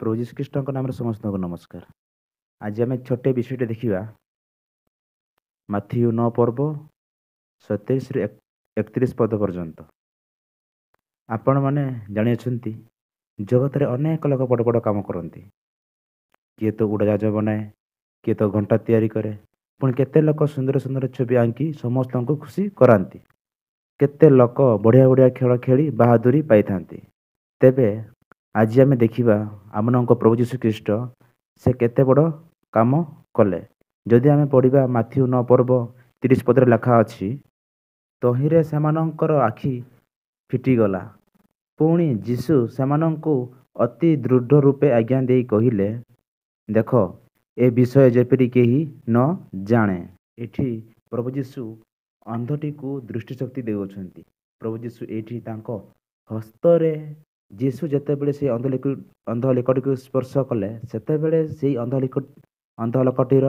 प्रभु यीशु ख्रीष्टଙ୍କ ନାମରେ ସମସ୍ତଙ୍କୁ ନମସ୍କାର। ଆଜି ଆମେ ଛୋଟେ ବିଷୟଟେ ଦେଖିବା। ମାଥିଉ 9 ପର୍ବ 27 ରୁ 31 ପଦ ପର୍ଯ୍ୟନ୍ତ। ଆପଣମାନେ ଜାଣିଅଛନ୍ତି ଜଗତରେ ଅନେକ ଲୋକ ବଡ଼ ବଡ଼ କାମ କରନ୍ତି। କିଏ ତ ଉଡ଼ାଜାହାଜ ବନାଏ, କିଏ ତ ଘଣ୍ଟା ତିଆରି କରେ, ପୁଣି କେତେ ଲୋକ ସୁନ୍ଦର ସୁନ୍ଦର ଛବି ଆଙ୍କି ସମସ୍ତଙ୍କୁ ଖୁସି କରାନ୍ତି। କେତେ ଲୋକ ବଢ଼ିଆ ବଢ଼ିଆ ଖେଳ ଖେଳି ବାହାଦୁରୀ ପାଇଥାନ୍ତି। ତେବେ ଆଜି ଆମେ ଦେଖିବା ଆମମାନଙ୍କ ପ୍ରଭୁ ଯୀଶୁ ଖ୍ରୀଷ୍ଟ ସେ କେତେ ବଡ଼ କାମ କଲେ। ଯଦି ଆମେ ପଢ଼ିବା ମାଥିଉ 9 ପର୍ବ 30 ପଦରେ ଲେଖା ଅଛି, ତହିଁରେ ସେମାନଙ୍କର ଆଖି ଫିଟିଗଲା। ପୁଣି ଯୀଶୁ ସେମାନଙ୍କୁ ଅତି ଦୃଢ଼ ରୂପେ ଆଜ୍ଞା ଦେଇ କହିଲେ, ଦେଖ, ଏ ବିଷୟ ଯେପରି କେହି ନ ଜାଣେ। ଏଠି ପ୍ରଭୁ ଯୀଶୁ ଅନ୍ଧଟିକୁ ଦୃଷ୍ଟିଶକ୍ତି ଦେଉଅଛନ୍ତି। ପ୍ରଭୁ ଯୀଶୁ ଏଇଠି ତାଙ୍କ ହସ୍ତରେ ଯୀଶୁ ଯେତେବେଳେ ସେ ଅନ୍ଧ ଲୋକଟିକୁ ସ୍ପର୍ଶ କଲେ, ସେତେବେଳେ ସେଇ ଅନ୍ଧ ଲୋକଟିର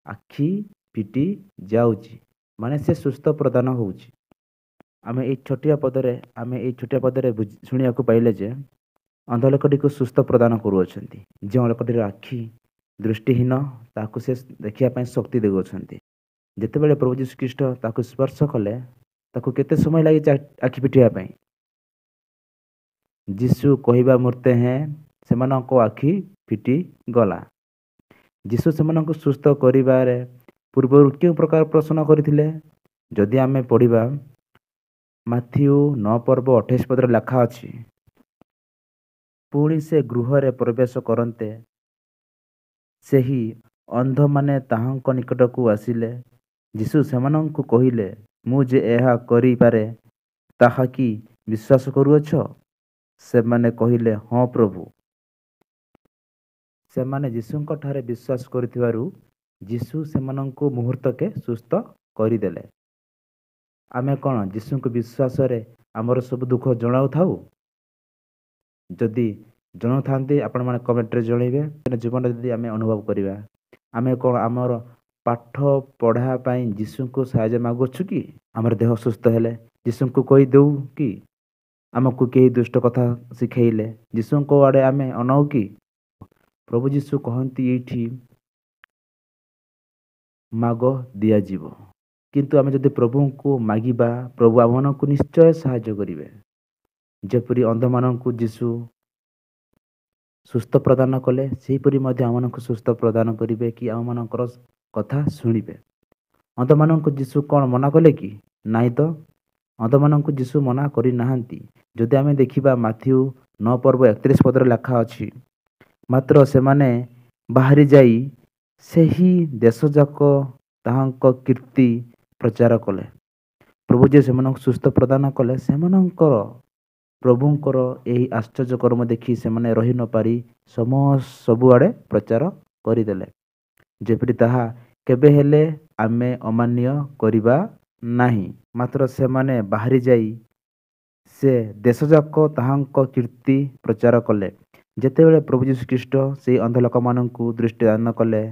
ଆଖି ଫିଟି ଯାଉଛି, ମାନେ ସେ ସୁସ୍ଥ ପ୍ରଦାନ ହେଉଛି। ଆମେ ଏଇ ଛୋଟିଆ ପଦରେ ଶୁଣିବାକୁ ପାଇଲେ ଯେ ଅନ୍ଧ ଲୋକଟିକୁ ସୁସ୍ଥ ପ୍ରଦାନ କରୁଅଛନ୍ତି। ଯେଉଁ ଲୋକଟିର ଆଖି ଦୃଷ୍ଟିହୀନ, ତାକୁ ସେ ଦେଖିବା ପାଇଁ ଶକ୍ତି ଦେଉଅଛନ୍ତି। ଯେତେବେଳେ ପ୍ରଭୁ ଯୀଶୁ ଖ୍ରୀଷ୍ଟ ତାକୁ ସ୍ପର୍ଶ କଲେ, ତାକୁ କେତେ ସମୟ ଲାଗିଛି ଆଖି ଫିଟିବା ପାଇଁ? ଯୀଶୁ କହିବା ମୁହୂର୍ତ୍ତେ ହେଁ ସେମାନଙ୍କ ଆଖି ଫିଟିଗଲା। ଯୀଶୁ ସେମାନଙ୍କୁ ସୁସ୍ଥ କରିବାରେ ପୂର୍ବରୁ କେଉଁ ପ୍ରକାର ପ୍ରଶ୍ନ କରିଥିଲେ? ଯଦି ଆମେ ପଢ଼ିବା ମାଥିଉ 9 ପର୍ବ 28 ପଦରେ ଲେଖା ଅଛି, ପୁଣି ସେ ଗୃହରେ ପ୍ରବେଶ କରନ୍ତେ ସେହି ଅନ୍ଧମାନେ ତାହାଙ୍କ ନିକଟକୁ ଆସିଲେ। ଯୀଶୁ ସେମାନଙ୍କୁ କହିଲେ, ମୁଁ ଯେ ଏହା କରିପାରେ ତାହା କି ବିଶ୍ୱାସ କରୁଅଛ? ସେମାନେ କହିଲେ, ହଁ ପ୍ରଭୁ। ସେମାନେ ଯୀଶୁଙ୍କ ଠାରେ ବିଶ୍ୱାସ କରିଥିବାରୁ ଯୀଶୁ ସେମାନଙ୍କୁ ମୁହୂର୍ତ୍ତକେ ସୁସ୍ଥ କରିଦେଲେ। ଆମେ କ'ଣ ଯୀଶୁଙ୍କୁ ବିଶ୍ୱାସରେ ଆମର ସବୁ ଦୁଃଖ ଜଣାଉଥାଉ? ଯଦି ଜଣାଉଥାନ୍ତି, ଆପଣମାନେ କମେଣ୍ଟରେ ଜଣାଇବେ। ଜୀବନରେ ଯଦି ଆମେ ଅନୁଭବ କରିବା, ଆମେ କ'ଣ ଆମର ପାଠ ପଢ଼ା ପାଇଁ ଯୀଶୁଙ୍କୁ ସାହାଯ୍ୟ ମାଗୁଅଛୁ କି? ଆମର ଦେହ ସୁସ୍ଥ ହେଲେ ଯୀଶୁଙ୍କୁ କହିଦେଉ କି? ଆମକୁ କେହି ଦୁଷ୍ଟ କଥା ଶିଖେଇଲେ ଯୀଶୁଙ୍କ ଆଡ଼େ ଆମେ ଅନାଉ କି? ପ୍ରଭୁ ଯୀଶୁ କହନ୍ତି ଏଇଠି, ମାଗ ଦିଆଯିବ। କିନ୍ତୁ ଆମେ ଯଦି ପ୍ରଭୁଙ୍କୁ ମାଗିବା, ପ୍ରଭୁ ଆମମାନଙ୍କୁ ନିଶ୍ଚୟ ସାହାଯ୍ୟ କରିବେ। ଯେପରି ଅନ୍ଧମାନଙ୍କୁ ଯୀଶୁ ସୁସ୍ଥ ପ୍ରଦାନ କଲେ, ସେହିପରି ମଧ୍ୟ ଆମମାନଙ୍କୁ ସୁସ୍ଥ ପ୍ରଦାନ କରିବେ କି ଆମମାନଙ୍କର କଥା ଶୁଣିବେ। ଅନ୍ଧମାନଙ୍କୁ ଯୀଶୁ କ'ଣ ମନା କଲେ କି? ନାହିଁ ତ, ଅନ୍ଧମାନଙ୍କୁ ଯୀଶୁ ମନା କରିନାହାନ୍ତି। ଯଦି ଆମେ ଦେଖିବା ମାଥିଉ 9 ପର୍ବ 31 ପଦରେ ଲେଖା ଅଛି, ମାତ୍ର ସେମାନେ ବାହାରି ଯାଇ ସେହି ଦେଶଯାକ ତାହାଙ୍କ କୀର୍ତ୍ତି ପ୍ରଚାର କଲେ। ପ୍ରଭୁ ଯେ ସେମାନଙ୍କୁ ସୁସ୍ଥ ପ୍ରଦାନ କଲେ, ସେମାନଙ୍କର ପ୍ରଭୁଙ୍କର ଏହି ଆଶ୍ଚର୍ଯ୍ୟ କର୍ମ ଦେଖି ସେମାନେ ରହି ନପାରି ସବୁଆଡ଼େ ପ୍ରଚାର କରିଦେଲେ। ଯେପରି ତାହା କେବେ ହେଲେ ଆମେ ଅମାନ୍ୟ କରିବା ନାହିଁ। ମାତ୍ର ସେମାନେ ବାହାରି ଯାଇ ସେ ଦେଶଯାକ ତାହାଙ୍କ କୀର୍ତ୍ତି ପ୍ରଚାର କଲେ। ଯେତେବେଳେ ପ୍ରଭୁ ଯୀଶୁ ଖ୍ରୀଷ୍ଟ ସେହି ଅନ୍ଧ ଲୋକମାନଙ୍କୁ ଦୃଷ୍ଟି ଦାନ କଲେ,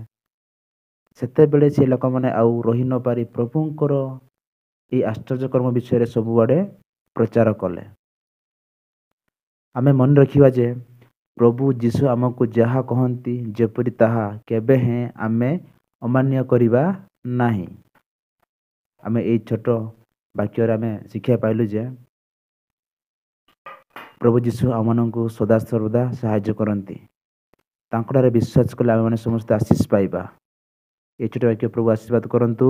ସେତେବେଳେ ସେ ଲୋକମାନେ ଆଉ ରହି ନପାରି ପ୍ରଭୁଙ୍କର ଏହି ଆଶ୍ଚର୍ଯ୍ୟକର୍ମ ବିଷୟରେ ସବୁଆଡ଼େ ପ୍ରଚାର କଲେ। ଆମେ ମନେ ରଖିବା ଯେ ପ୍ରଭୁ ଯୀଶୁ ଆମକୁ ଯାହା କହନ୍ତି, ଯେପରି ତାହା କେବେ ହେଁ ଆମେ ଅମାନ୍ୟ କରିବା ନାହିଁ। ଆମେ ଏଇ ଛୋଟ ବାକ୍ୟରେ ଆମେ ଶିକ୍ଷା ପାଇଲୁ ଯେ ପ୍ରଭୁ ଯୀଶୁ ଆମମାନଙ୍କୁ ସଦାସର୍ବଦା ସାହାଯ୍ୟ କରନ୍ତି। ତାଙ୍କଠାରେ ବିଶ୍ୱାସ କଲେ ଆମେମାନେ ସମସ୍ତେ ଆଶୀଷ ପାଇବା। এই ছোଟ ବାକ୍ୟ ପ୍ରଭୁ ଆଶୀର୍ବାଦ କରନ୍ତୁ।